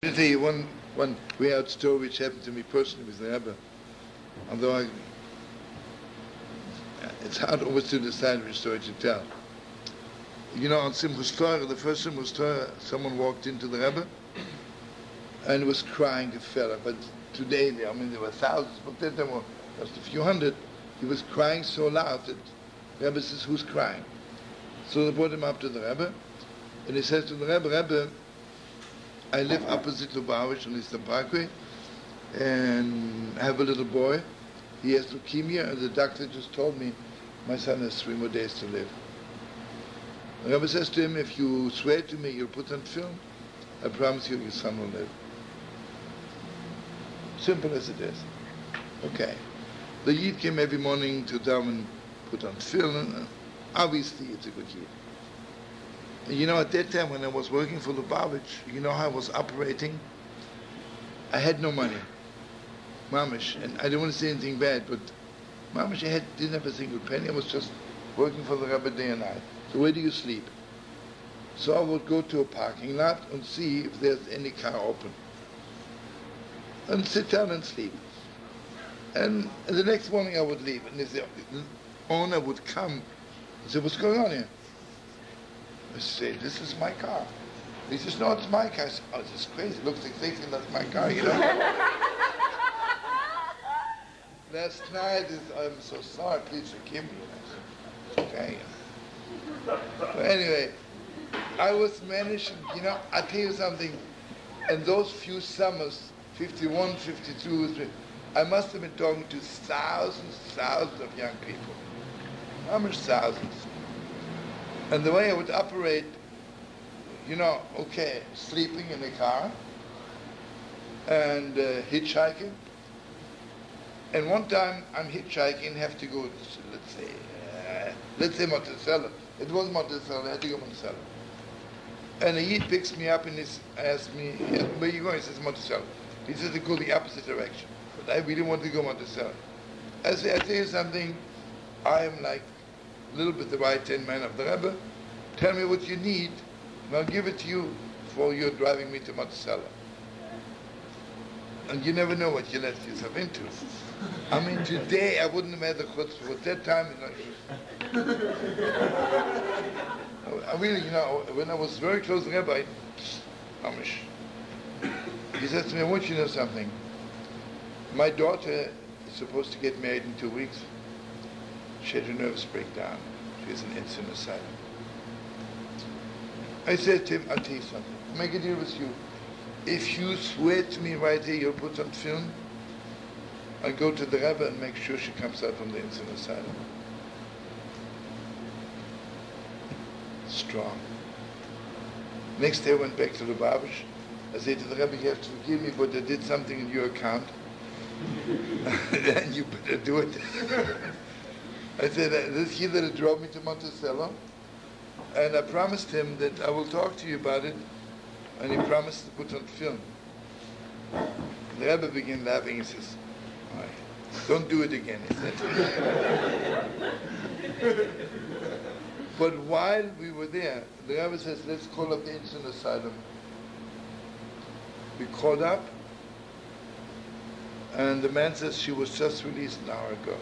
I'll tell you one way out story which happened to me personally with the rebbe. Although it's hard always to decide which story to tell. You know, on Simchas Torah, the first Simchas Torah, someone walked into the rebbe and was crying, a fella. But today, there were thousands, but then there were just a few hundred. He was crying so loud that the rebbe says, "Who's crying?" So they brought him up to the rebbe, and he says to the rebbe, I live opposite Lubavitch on Eastern Parkway, and I have a little boy. He has leukemia, and the doctor just told me my son has 3 more days to live. The Rebbe says to him, if you swear to me you'll put on film, I promise you your son will live. Simple as it is. Okay. The Yid came every morning to daven, put on film. Obviously it's a good Yid. You know, at that time when I was working for Lubavitch, you know how I was operating? I had no money. Mamish. And I don't want to say anything bad, but Mamish, didn't have a single penny. I was just working for the Rebbe day and night. So where do you sleep? So I would go to a parking lot and see if there's any car open. And sit down and sleep. And the next morning I would leave. And the owner would come and say, what's going on here? I say, this is my car. He says, no, it's my car. I said, oh, this is crazy. It looks exactly like my car, you know. Last night, I'm so sorry, please forgive me. I said, okay. But anyway, I was managing, you know, I'll tell you something. In those few summers, 51, 52, I must have been talking to thousands of young people. How much thousands? And the way I would operate, you know, okay, sleeping in the car and hitchhiking. And one time I'm hitchhiking, have to go, let's say Monticello. It was Monticello, I had to go Monticello. And a Yid picks me up and he asks me, where are you going? He says Monticello. He says to go the opposite direction. But I really want to go Monticello. I say, I tell you something, I am like a little bit the right-hand man of the Rebbe. Tell me what you need, and I'll give it to you before you're driving me to Monticello. And you never know what you let yourself into. I mean, today I wouldn't have had the chutzpah. At that time, you know, I really, you know, when I was very close to the Rebbe, Amish, he says to me, I want you to know something. My daughter is supposed to get married in 2 weeks. She had a nervous breakdown. She has an insane asylum. I said to him, I'll tell you something. I'll make a deal with you. If you swear to me right here, you'll put on film, I'll go to the Rebbe and make sure she comes out from the insane asylum. Strong. Next day I went back to Lubavitch. I said to the Rebbe, you have to forgive me, but I did something in your account. Then you better do it. I said, this year that it drove me to Monticello, and I promised him that I will talk to you about it, and he promised to put on film. The Rebbe began laughing. He says, all right, don't do it again, he said. But while we were there, the Rebbe says, let's call up the insane asylum. We called up, and the man says she was just released an hour ago.